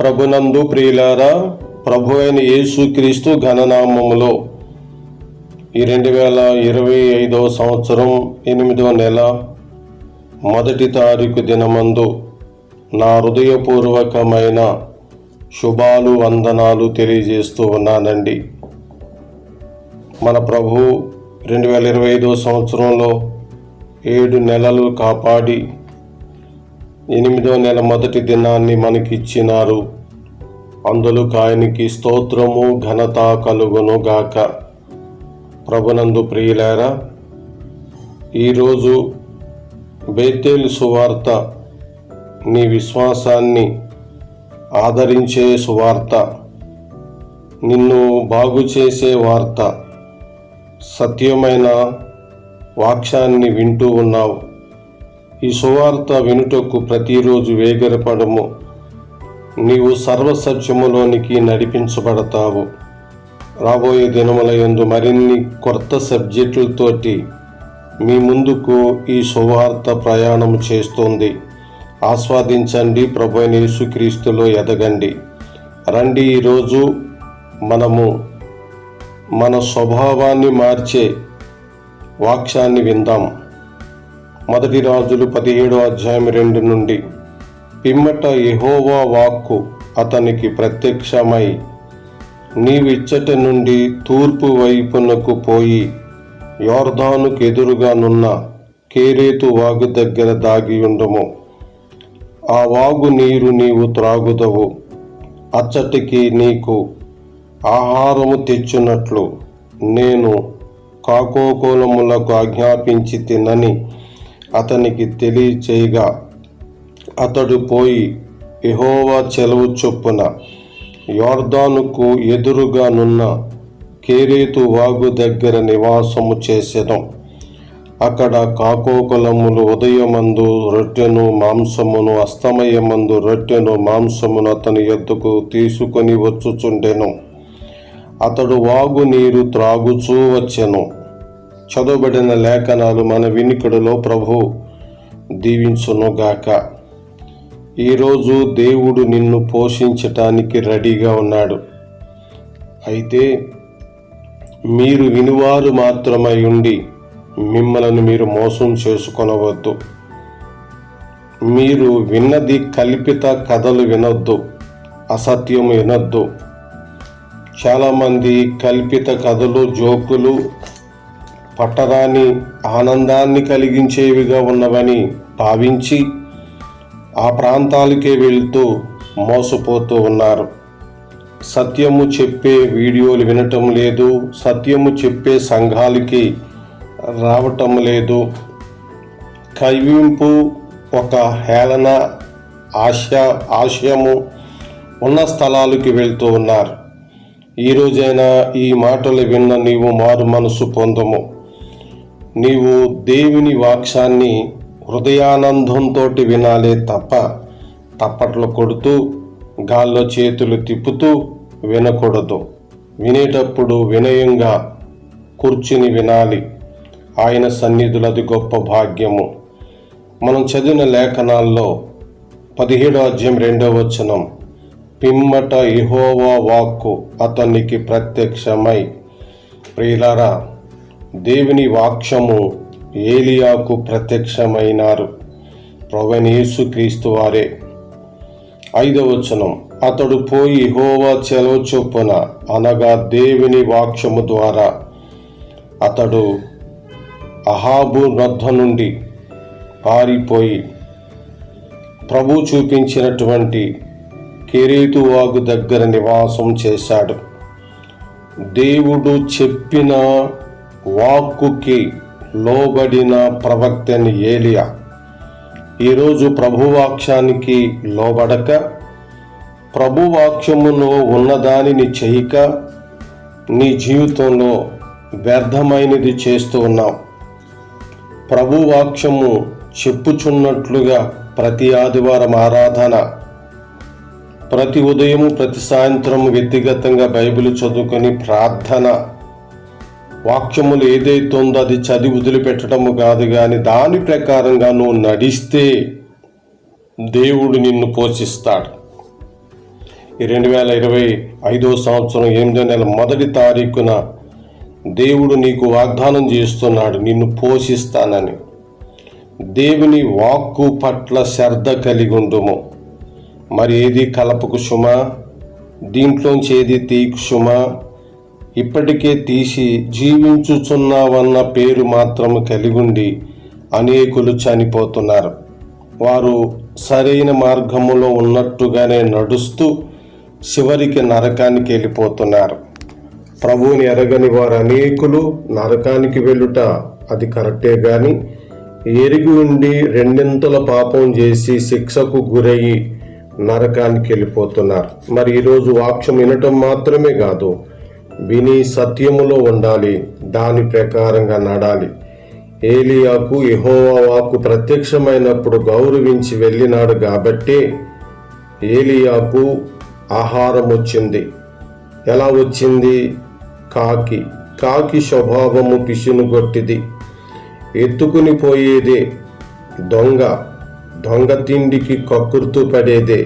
ప్రభునందు ప్రియులారా, ప్రభు అయిన యేసుక్రీస్తు ఘననామములో ఈ 2025 సంవత్సరం 8వ నెల మొదటి తారీఖు దినమందు నా హృదయపూర్వకమైన శుభాలు వందనాలు తెలియజేస్తూ ఉన్నానండి. మన ప్రభు 2025 సంవత్సరంలో 7 నెలలు కాపాడి 8వ నెల మొదటి దినాన్ని మనకిచ్చినారు. అందులో ఆయనకి స్తోత్రము ఘనత కలుగును గాక. ప్రభునందు ప్రియులారా, ఈరోజు బేతేలు సువార్త నీ విశ్వాసాన్ని ఆదరించే సువార్త, నిన్ను బాగు చేసే వార్త, సత్యమైన వాక్యాన్ని వింటూ ఉన్నావు. ఈ సువార్త వినుటకు ప్రతిరోజు వేగరపడము. నీవు సర్వసత్యములోనికి నడిపించబడతావు. రాబోయే దినముల యందు మరిన్ని కొత్త సబ్జెక్టులతోటి మీ ముందుకు ఈ సువార్త ప్రయాణం చేస్తుంది. ఆస్వాదించండి. ప్రభు అయిన యేసుక్రీస్తులో ఎదగండి. రండి, ఈరోజు మనము మన స్వభావాన్ని మార్చే వాక్యాన్ని విందాం. 1 రాజులు 17:2 నుండి. పిమ్మట యెహోవా వాక్కు అతనికి ప్రత్యక్షమై, నీవు ఇచ్చట నుండి తూర్పు వైపునకు పోయి యోర్దానుకు ఎదురుగానున్న కేరేతు వాగు దగ్గర దాగి ఉండుము. ఆ వాగు నీరు నీవు త్రాగుదవు. అచ్చటికి నీకు ఆహారము తెచ్చున్నట్లు నేను కాకోకోలములకు ఆజ్ఞాపించి తినని అతనికి తెలియచేయగా, అతడు పోయి యెహోవా చెలవు చొప్పున యోర్దానుకు ఎదురుగానున్న కేరేతు వాగు దగ్గర నివాసము చేసెను. అక్కడ కాకోకలములు ఉదయమందు రొట్టెను మాంసమును, అస్తమయమందు రొట్టెను మాంసమును అతని యొద్దకు తీసుకొని వచ్చుచుండెను. అతడు వాగు నీరు త్రాగుచూ వచ్చెను. చదవబడిన లేఖనాలు మన వినికిడిలో ప్రభు దీవించునుగాక. ఈరోజు దేవుడు నిన్ను పోషించటానికి రెడీగా ఉన్నాడు. అయితే మీరు వినువారు మాత్రమై ఉండి మిమ్మల్ని మీరు మోసం చేసుకొనవద్దు. మీరు విన్నది కల్పిత కథలు వినొద్దు, అసత్యం వినొద్దు. చాలామంది కల్పిత కథలు, జోకులు పట్టరాని ఆనందాన్ని కలిగించేవిగా ఉన్నవని భావించి ఆ ప్రాంతాలకే వెళ్తూ మోసపోతూ ఉన్నారు. సత్యము చెప్పే వీడియోలు వినటం లేదు, సత్యము చెప్పే సంఘాలకి రావటం లేదు. కవ్వింపు, ఒక హేళన, ఆశయము ఉన్న స్థలాలకి వెళ్తూ ఉన్నారు. ఈరోజైనా ఈ మాటలు విన్న నీవు మారు మనసు పొందము. నీవు దేవుని వాక్యాన్ని హృదయానందంతో వినాలే తప్ప తప్పట్లు కొడుతూ గాల్లో చేతులు తిప్పుతూ వినకూడదు. వినేటప్పుడు వినయంగా కూర్చుని వినాలి. ఆయన సన్నిధులు అది గొప్ప భాగ్యము. మనం చదివిన లేఖనాల్లో 17:2 పిమ్మట యెహోవా వాక్కు అతనికి ప్రత్యక్షమై. ప్రియులారా, దేవుని వాక్యము ఏలియాకు ప్రత్యక్షమైనారు. ప్రభువైన యేసుక్రీస్తు వారే. 5 అతడు పోయి యెహోవా చెలవు చొప్పున, అనగా దేవుని వాక్యము ద్వారా అతడు అహాబు వద్ద నుండి పారిపోయి ప్రభు చూపించినటువంటి కేరేతు వాగు దగ్గర నివాసం చేశాడు. దేవుడు చెప్పిన వాక్కుకి లోబడిన ప్రవక్తని ఏలియా ఈరోజు ప్రభువాక్యానికి లోబడక, ప్రభువాక్యములో ఉన్నదానిని చేయక నీ జీవితంలో వ్యర్థమైనది చేస్తూ ఉన్నావు. ప్రభువాక్యము చెప్పుచున్నట్లుగా ప్రతి ఆదివారం ఆరాధన, ప్రతి ఉదయం ప్రతి సాయంత్రం వ్యక్తిగతంగా బైబిల్ చదువుకొని ప్రార్థన, వాక్యములు ఏదైతే ఉందో అది చదివి వదిలిపెట్టడము కాదు, కానీ దాని ప్రకారంగా నువ్వు నడిస్తే దేవుడు నిన్ను పోషిస్తాడు. ఈ 2025 సంవత్సరం 8వ నెల 1వ తారీఖున దేవుడు నీకు వాగ్దానం చేస్తున్నాడు, నిన్ను పోషిస్తానని. దేవుని వాక్కు పట్ల శ్రద్ధ కలిగి ఉండుము. మరి ఏది కలపకు సుమా, దీంట్లోంచి ఏది తీకు సుమా. ఇప్పటికే తీసి జీవించుచున్నావన్న పేరు మాత్రం కలిగుండి అనేకులు చనిపోతున్నారు. వారు సరైన మార్గములో ఉన్నట్టుగానే నడుస్తూ చివరికి నరకానికి వెళ్ళిపోతున్నారు. ప్రభువుని ఎరగని వారు అనేకులు నరకానికి వెళ్ళుట అది కరెక్టే, కానీ ఎరిగి ఉండి రెండింతల పాపం చేసి శిక్షకు గురయ్యి నరకానికి వెళ్ళిపోతున్నారు. మరి ఈరోజు వాక్యం వినటం మాత్రమే కాదు, విని సత్యములో ఉండాలి, దాని ప్రకారంగా నడాలి. ఏలియాకు యెహోవా వాక్కు ప్రత్యక్షమైనప్పుడు గౌరవించి వెళ్ళినాడు కాబట్టి ఏలియాకు ఆహారం వచ్చింది. ఎలా వచ్చింది? కాకి స్వభావము పిసినుగొట్టిది, ఎత్తుకుని పోయేదే, దొంగ తిండికి కక్కుర్తు పడేదే.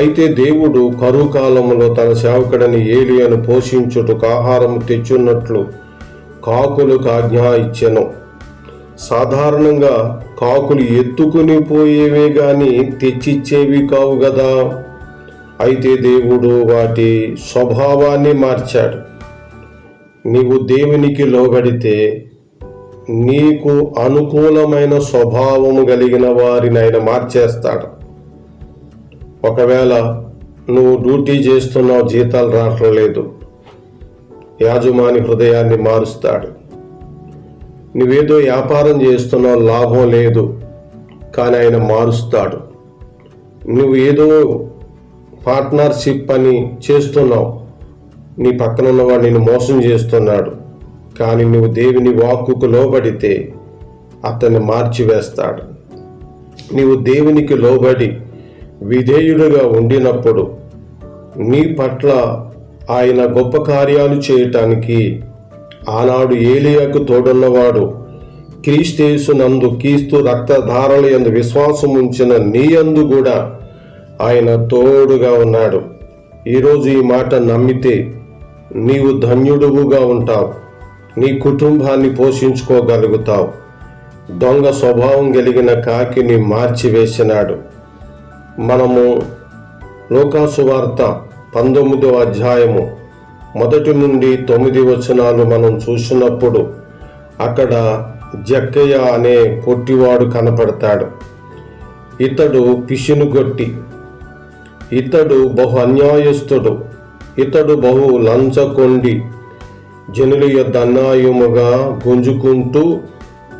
అయితే దేవుడు కరువు కాలంలో తన సేవకుడని ఏలియాను పోషించుటకు ఆహారం తెచ్చున్నట్లు కాకులకు ఆజ్ఞ ఇచ్చెను. సాధారణంగా కాకులు ఎత్తుకుని పోయేవే గాని తెచ్చిచ్చేవి కావు కదా. అయితే దేవుడు వాటి స్వభావాన్ని మార్చాడు. నీవు దేవునికి లోబడితే నీకు అనుకూలమైన స్వభావము కలిగిన వారిని ఆయన మార్చేస్తాడు. ఒకవేళ నువ్వు డ్యూటీ చేస్తున్నావు, జీతాలు రావటం లేదు, యాజమాని హృదయాన్ని మారుస్తాడు. నువ్వేదో వ్యాపారం చేస్తున్నావు, లాభం లేదు, కానీ ఆయన మారుస్తాడు. నువ్వు ఏదో పార్ట్నర్షిప్ అని చేస్తున్నావు, నీ పక్కన ఉన్నవాడు నిన్ను మోసం చేస్తున్నాడు, కానీ నువ్వు దేవుని వాక్కుకు లోబడితే అతన్ని మార్చివేస్తాడు. నీవు దేవునికి లోబడి విధేయుడుగా ఉండినప్పుడు నీ పట్ల ఆయన గొప్ప కార్యాలు చేయటానికి ఆనాడు ఏలియాకు తోడున్నవాడు క్రీస్తు రక్తధారల యందు విశ్వాసం ఉంచిన నీ యందు కూడా ఆయన తోడుగా ఉన్నాడు. ఈరోజు ఈ మాట నమ్మితే నీవు ధన్యుడుగా ఉంటావు, నీ కుటుంబాన్ని పోషించుకోగలుగుతావు. దొంగ స్వభావం కలిగిన కాకిని మార్చివేసినాడు. మనము లూకాసు వార్త 19వ అధ్యాయము 1 నుండి 9 వచనాలు మనం చూసినప్పుడు అక్కడ జక్కయ్య అనే పొట్టివాడు కనపడతాడు. ఇతడు పిసినుగొట్టి, ఇతడు బహు అన్యాయస్తుడు, ఇతడు బహు లంచకొండి, జనుల యొద్ద అన్యాయముగా గుంజుకుంటూ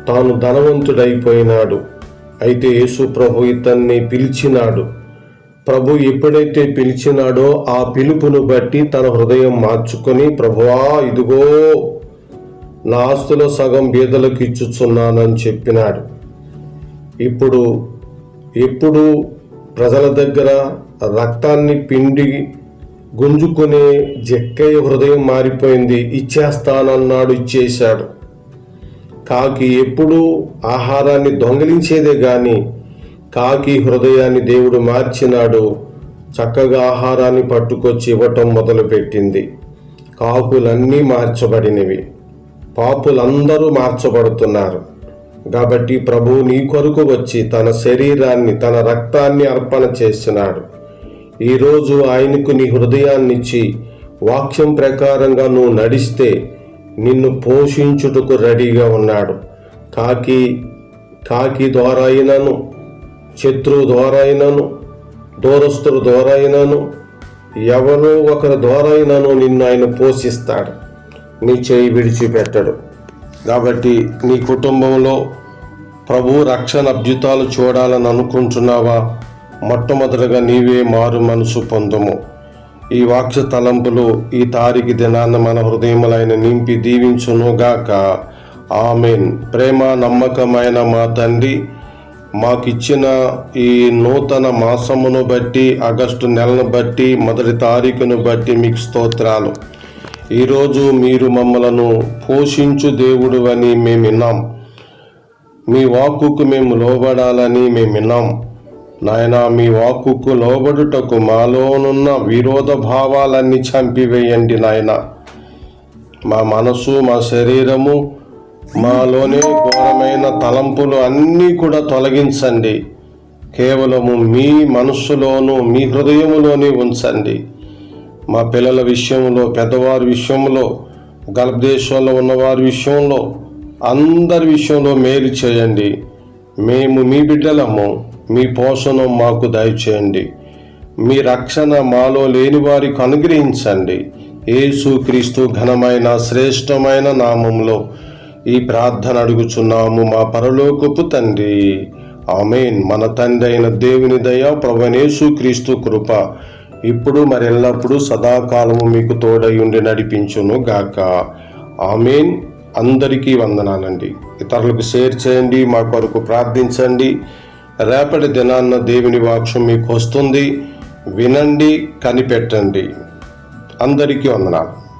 తాను ధనవంతుడైపోయినాడు. అయితే యేసు ప్రభు ఇతన్ని పిలిచినాడు. ప్రభు ఎప్పుడైతే పిలిచినాడో ఆ పిలుపును బట్టి తన హృదయం మార్చుకొని, ప్రభువా ఇదిగో నా ఆస్తులో సగం బీదలకు ఇచ్చుచున్నానని చెప్పినాడు. ఎప్పుడు ప్రజల దగ్గర రక్తాన్ని పిండి గుంజుకునే జక్కయ్య హృదయం మారిపోయింది. ఇచ్చేస్తానన్నాడు, ఇచ్చేశాడు. కాకి ఎప్పుడూ ఆహారాన్ని దొంగిలించేదే గాని కాకి హృదయాన్ని దేవుడు మార్చినాడు. చక్కగా ఆహారాన్ని పట్టుకొచ్చి ఇవ్వటం మొదలుపెట్టింది. కాకులన్నీ మార్చబడినవి, పాపులందరూ మార్చబడుతున్నారు. కాబట్టి ప్రభు నీ కొరకు వచ్చి తన శరీరాన్ని, తన రక్తాన్ని అర్పణ చేసినాడు. ఈరోజు ఆయనకు నీ హృదయాన్నిచ్చి వాక్యం ప్రకారంగా నువ్వు నడిస్తే నిన్ను పోషించుటకు రెడీగా ఉన్నాడు. కాకి ద్వారా అయినను, శత్రువు ద్వారా అయినను, దూరస్తుల ద్వారా అయినను, ఎవరో ఒకరి ద్వారా అయినను నిన్ను ఆయన పోషిస్తాడు. నీ చేయి విడిచిపెట్టడు. కాబట్టి నీ కుటుంబంలో ప్రభు రక్షణ అద్భుతాలు చూడాలని అనుకుంటున్నావా? మొట్టమొదటిగా నీవే మారు మనసు పొందము. ఈ వాక్య తలంపులు ఈ తారీఖు దినాన్న మన హృదయములైన నింపి దీవించునుగాక. ఆమెన్. ప్రేమ నమ్మకమైన మా తండ్రి, మాకిచ్చిన ఈ నూతన మాసమును బట్టి, ఆగస్టు నెలను బట్టి, 1వ తారీఖును బట్టి మీకు స్తోత్రాలు. ఈరోజు మీరు మమ్మలను పోషించు దేవుడు అని మేము విన్నాం. మీ వాక్కుకు మేము లోబడాలని మేము విన్నాం. నాయనా మీ వాక్కుకు లోబడుటకు మాలోనున్న విరోధ భావాలన్నీ చంపివేయండి నాయన. మా మనసు, మా శరీరము, మాలోనే ఘోరమైన తలంపులు అన్నీ కూడా తొలగించండి. కేవలము మీ మనస్సులోను మీ హృదయములోనే ఉంచండి. మా పిల్లల విషయంలో, పెద్దవారి విషయంలో, గల్ఫ్ ఉన్నవారి విషయంలో, అందరి విషయంలో మేలు చేయండి. మేము మీ బిడ్డలము, మీ పోషణ మాకు దయచేయండి. మీ రక్షణ మాలో లేని వారికి అనుగ్రహించండి. యేసుక్రీస్తు ఘనమైన శ్రేష్టమైన నామములో ఈ ప్రార్థన అడుగుచున్నాము మా పరలోకపు తండ్రి. ఆమేన్. మన తండ్రి అయిన దేవుని దయ, ప్రభువైన యేసుక్రీస్తు కృప ఇప్పుడు మరెల్లప్పుడూ సదాకాలము మీకు తోడై ఉండి నడిపించును గాక. ఆమేన్. అందరికీ వందనాలండి. ఇతరులకు షేర్ చేయండి, మా కొరకు ప్రార్థించండి. రేపటి దినాన్న దేవుని వాక్యం మీకు వస్తుంది. వినండి, కనిపెట్టండి. అందరికీ వందనాలు.